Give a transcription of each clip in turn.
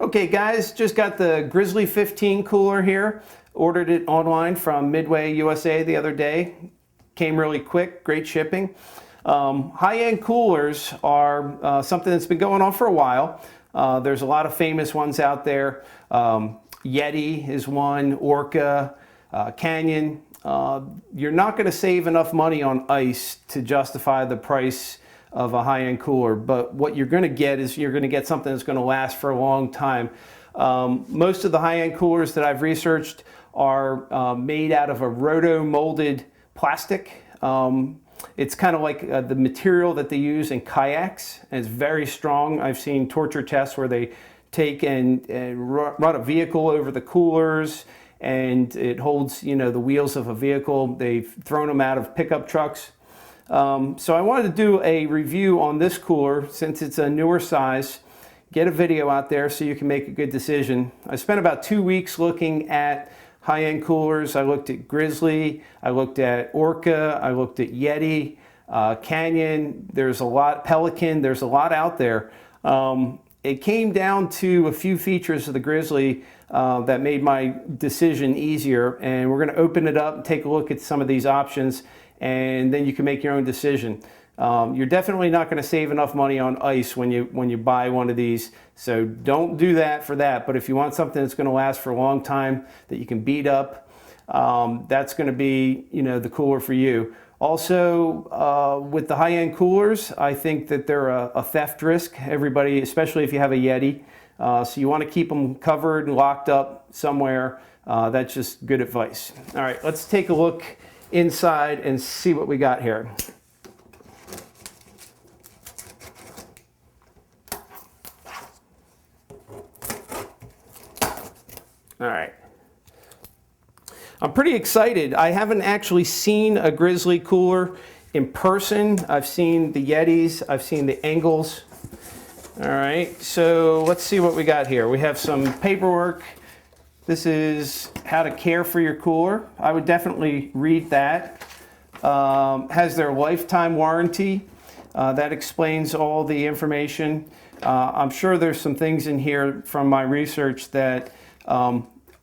Okay guys, just got the Grizzly 15 cooler here. Ordered it online from Midway USA the other day. Came really quick, great shipping. High-end coolers are something that's been going on for a while. There's a lot of famous ones out there. Yeti is one, Orca, Canyon. You're not going to save enough money on ice to justify the price of a high-end cooler, but what you're going to get is you're going to get something that's going to last for a long time. Most of the high-end coolers that I've researched are made out of a roto-molded plastic. It's kind of like the material that they use in kayaks, and it's very strong. I've seen torture tests where they take and run a vehicle over the coolers, and it holds, you know, the wheels of a vehicle. They've thrown them out of pickup trucks. So I wanted to do a review on this cooler since it's a newer size. Get a video out there so you can make a good decision. I spent about 2 weeks looking at high-end coolers. I looked at Grizzly, I looked at Orca, I looked at Yeti, Canyon. There's a lot, Pelican, there's a lot out there. It came down to a few features of the Grizzly that made my decision easier, and we're going to open it up and take a look at some of these options, and then you can make your own decision. You're definitely not going to save enough money on ice when you buy one of these, so don't do that for that. But if you want something that's going to last for a long time, that you can beat up, that's going to be, you know, the cooler for you. Also, with the high-end coolers, I think that they're a theft risk. Everybody, especially if you have a Yeti, so you want to keep them covered and locked up somewhere. That's just good advice. All right, let's take a look inside and see what we got here. All right. I'm pretty excited. I haven't actually seen a Grizzly cooler in person. I've seen the Yetis, I've seen the Engels. All right, so let's see what we got here. We have some paperwork. This is how to care for your cooler. I would definitely read that. Has their lifetime warranty. That explains all the information. I'm sure there's some things in here from my research that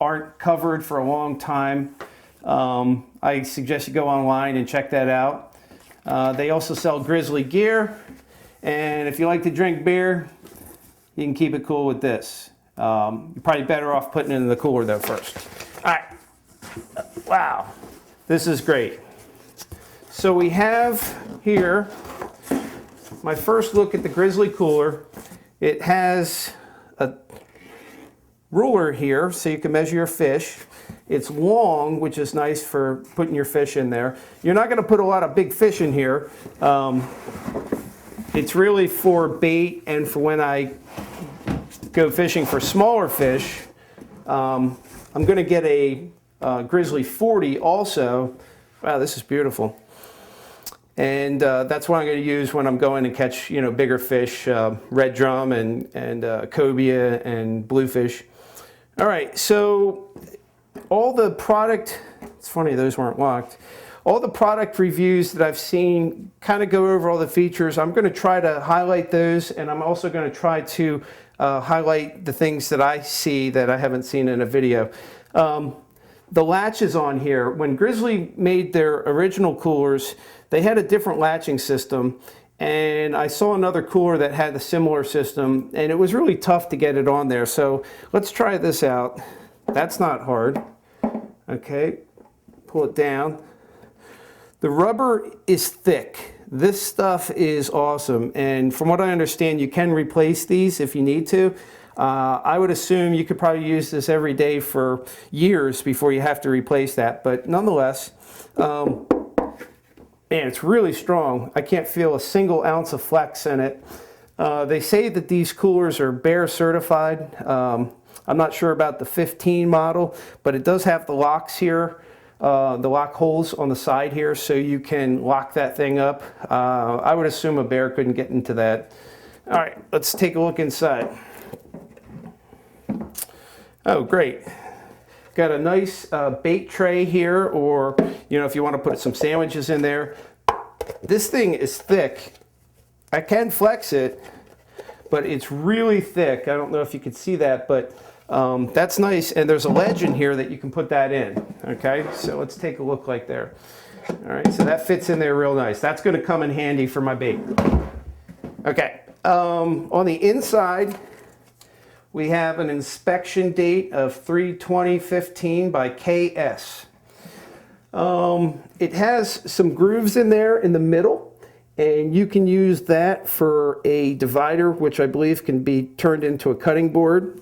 aren't covered for a long time. I suggest you go online and check that out. They also sell Grizzly gear, and if you like to drink beer, you can keep it cool with this. You're probably better off putting it in the cooler though first. All right, wow, this is great. So we have here my first look at the Grizzly cooler. It has a ruler here so you can measure your fish. It's long, which is nice for putting your fish in there. You're not going to put a lot of big fish in here. It's really for bait and for when I go fishing for smaller fish. I'm going to get a Grizzly 40 also. Wow, this is beautiful. And that's what I'm going to use when I'm going to catch, you know, bigger fish, red drum and cobia and bluefish. All right, so all the product, it's funny those weren't locked. All the product reviews that I've seen kind of go over all the features. I'm going to try to highlight those, and I'm also going to try to highlight the things that I see that I haven't seen in a video. The latches on here, when Grizzly made their original coolers, they had a different latching system, and I saw another cooler that had a similar system, and it was really tough to get it on there. So let's try this out. That's not hard. Okay, pull it down. The rubber is thick. This stuff is awesome, and from what I understand, you can replace these if you need to. I would assume you could probably use this every day for years before you have to replace that, but nonetheless, man, it's really strong. I can't feel a single ounce of flex in it. They say that these coolers are Bear certified. I'm not sure about the 15 model, but it does have the locks here, the lock holes on the side here, so you can lock that thing up. I would assume a bear couldn't get into that. All right, let's take a look inside. Oh, great. Got a nice bait tray here, or, you know, if you want to put some sandwiches in there. This thing is thick. I can flex it, but it's really thick. I don't know if you can see that, but that's nice. And there's a ledge in here that you can put that in. Okay, so let's take a look like there. All right, so that fits in there real nice. That's going to come in handy for my bait. Okay, on the inside, we have an inspection date of 3/20/15 by KS. It has some grooves in there in the middle, and you can use that for a divider, which I believe can be turned into a cutting board.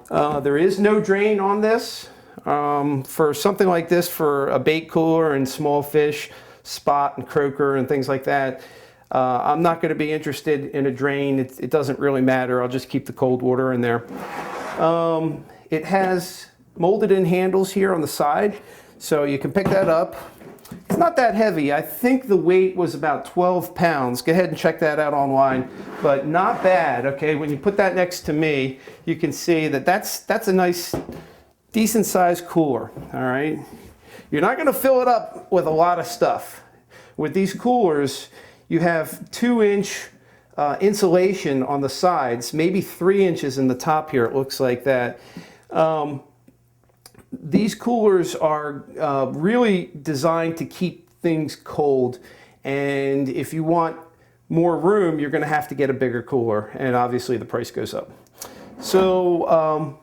There is no drain on this. For something like this, for a bait cooler and small fish, spot and croaker and things like that, I'm not going to be interested in a drain. It doesn't really matter. I'll just keep the cold water in there. It has molded in handles here on the side, so you can pick that up. It's not that heavy. I think the weight was about 12 pounds. Go ahead and check that out online, but not bad. Okay, when you put that next to me, you can see that that's a nice, decent sized cooler. All right, you're not going to fill it up with a lot of stuff. With these coolers, you have 2-inch insulation on the sides, maybe 3 inches in the top here. It looks like that. These coolers are really designed to keep things cold, and if you want more room, you're going to have to get a bigger cooler, and obviously the price goes up. So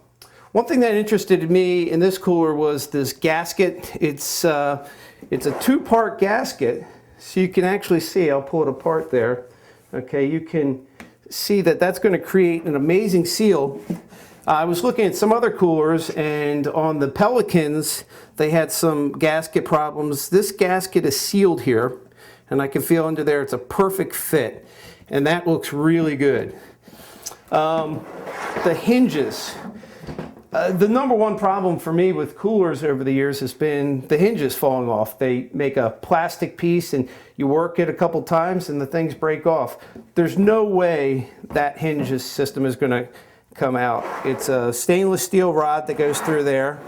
one thing that interested me in this cooler was this gasket. It's a 2-part gasket, so you can actually see, I'll pull it apart there. Okay, you can see that that's going to create an amazing seal. I was looking at some other coolers, and on the Pelicans, they had some gasket problems. This gasket is sealed here, and I can feel under there it's a perfect fit, and that looks really good. The hinges. The number one problem for me with coolers over the years has been the hinges falling off. They make a plastic piece and you work it a couple times and the things break off. There's no way that hinge system is going to come out. It's a stainless steel rod that goes through there.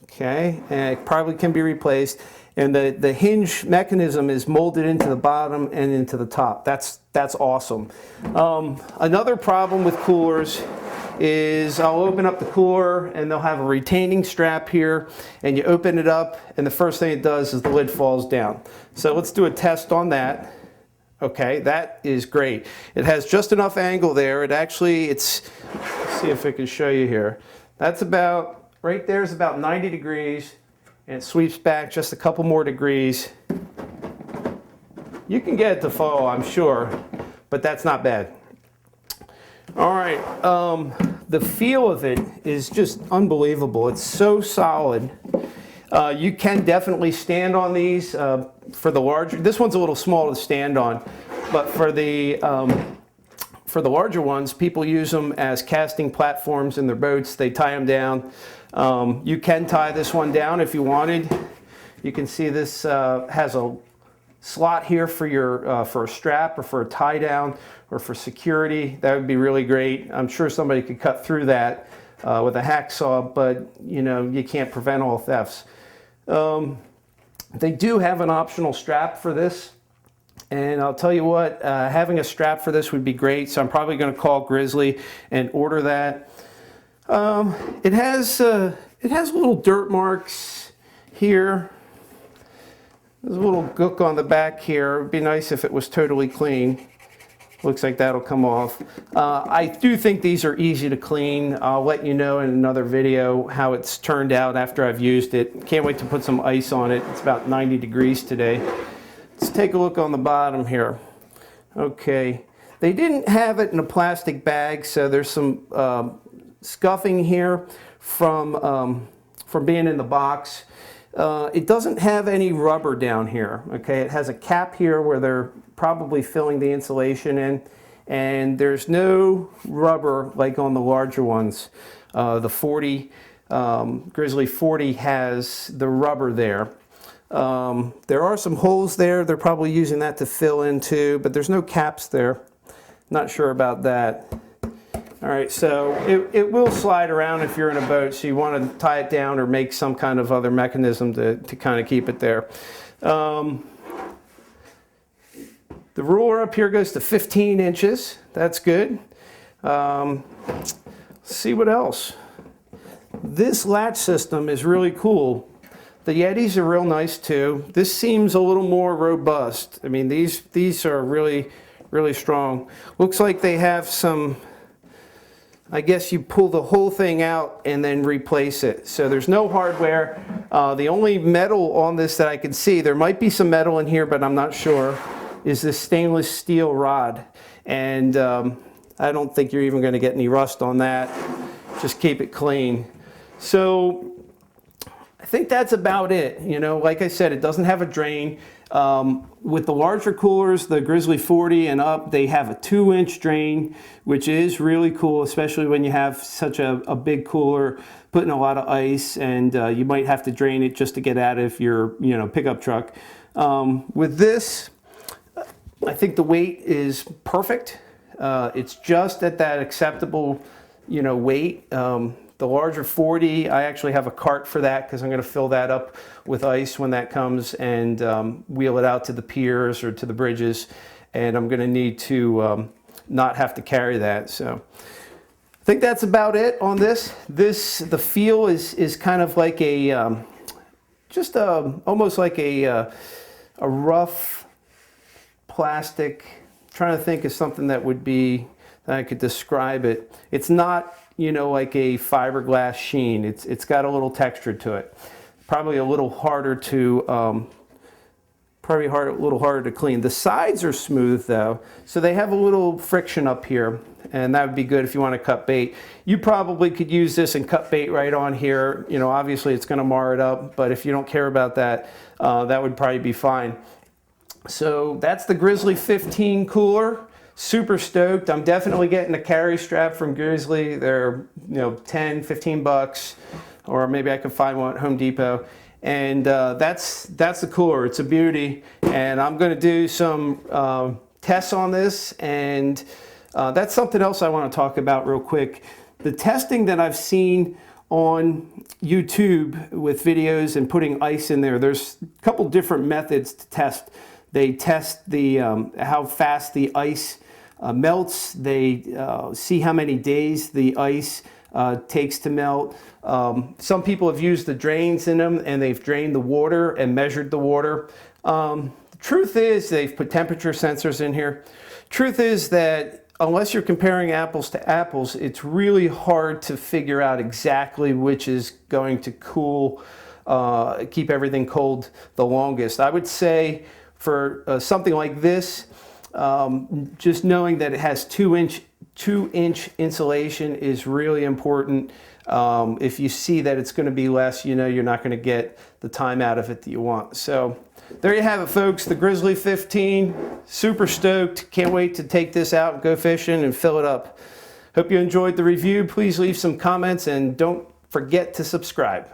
Okay, and it probably can be replaced. And the hinge mechanism is molded into the bottom and into the top. That's awesome. Another problem with coolers is I'll open up the cooler and they'll have a retaining strap here, and you open it up and the first thing it does is the lid falls down. So let's do a test on that. Okay, that is great. It has just enough angle there. Let's see if I can show you here. That's about, right there is about 90 degrees, and it sweeps back just a couple more degrees. You can get it to fall, I'm sure, but that's not bad. All right, the feel of it is just unbelievable. It's so solid. You can definitely stand on these for the larger. This one's a little small to stand on, but for the larger ones, people use them as casting platforms in their boats. They tie them down. You can tie this one down if you wanted. You can see this has a slot here for your for a strap or for a tie down or for security. That would be really great. I'm sure somebody could cut through that with a hacksaw, but you know, you can't prevent all thefts. They do have an optional strap for this, and I'll tell you what, having a strap for this would be great, so I'm probably going to call Grizzly and order that. It has little dirt marks here. There's a little gook on the back here. It would be nice if it was totally clean. Looks like that'll come off. I do think these are easy to clean. I'll let you know in another video how it's turned out after I've used it. Can't wait to put some ice on it. It's about 90 degrees today. Let's take a look on the bottom here. Okay, they didn't have it in a plastic bag, so there's some scuffing here from being in the box. It doesn't have any rubber down here. Okay, it has a cap here where they're probably filling the insulation in, and there's no rubber like on the larger ones. The 40 Grizzly 40 has the rubber there. There are some holes there. They're probably using that to fill into, but there's no caps there. Not sure about that. All right, so it will slide around if you're in a boat, so you want to tie it down or make some kind of other mechanism to kind of keep it there. The The ruler up here goes to 15 inches. That's good. Let's see what else. This latch system is really cool. The Yetis are real nice too. This seems a little more robust. I mean, these are really, really strong. Looks like they have some, I guess you pull the whole thing out and then replace it. So there's no hardware. The only metal on this that I can see, there might be some metal in here, but I'm not sure, is this stainless steel rod. And I don't think you're even going to get any rust on that. Just keep it clean. So I think that's about it. You know, like I said, it doesn't have a drain. With the larger coolers, the Grizzly 40 and up, they have a 2-inch drain, which is really cool, especially when you have such a big cooler, putting a lot of ice, and you might have to drain it just to get out of your, you know, pickup truck. With this, I think the weight is perfect. It's just at that acceptable, you know, weight. The larger 40, I actually have a cart for that because I'm going to fill that up with ice when that comes and wheel it out to the piers or to the bridges. And I'm going to need to not have to carry that. So I think that's about it on this. The feel is kind of like a, almost like a rough plastic. I'm trying to think of something that would be, that I could describe it. It's not, you know, like a fiberglass sheen. It's got a little texture to it. Probably a little harder to a little harder to clean. The sides are smooth though, so they have a little friction up here, and that would be good if you want to cut bait. You probably could use this and cut bait right on here. You know, obviously it's going to mar it up, but if you don't care about that, that would probably be fine. So that's the Grizzly 15 cooler. Super stoked. I'm definitely getting a carry strap from Grizzly. They're, you know, 10, 15 bucks, or maybe I can find one at Home Depot. And that's the cooler. It's a beauty. And I'm going to do some tests on this, and that's something else I want to talk about real quick. The testing that I've seen on YouTube with videos and putting ice in there, there's a couple different methods to test. They test the how fast the ice melts. They see how many days the ice takes to melt. Some people have used the drains in them, and they've drained the water and measured the water. The truth is, they've put temperature sensors in here. Truth is that unless you're comparing apples to apples, it's really hard to figure out exactly which is going to cool, keep everything cold the longest. I would say for something like this, just knowing that it has 2-inch insulation is really important. If you see that it's going to be less, you know you're not going to get the time out of it that you want. So there you have it, folks. The Grizzly 15. Super stoked. Can't wait to take this out and go fishing and fill it up. Hope you enjoyed the review. Please leave some comments and don't forget to subscribe.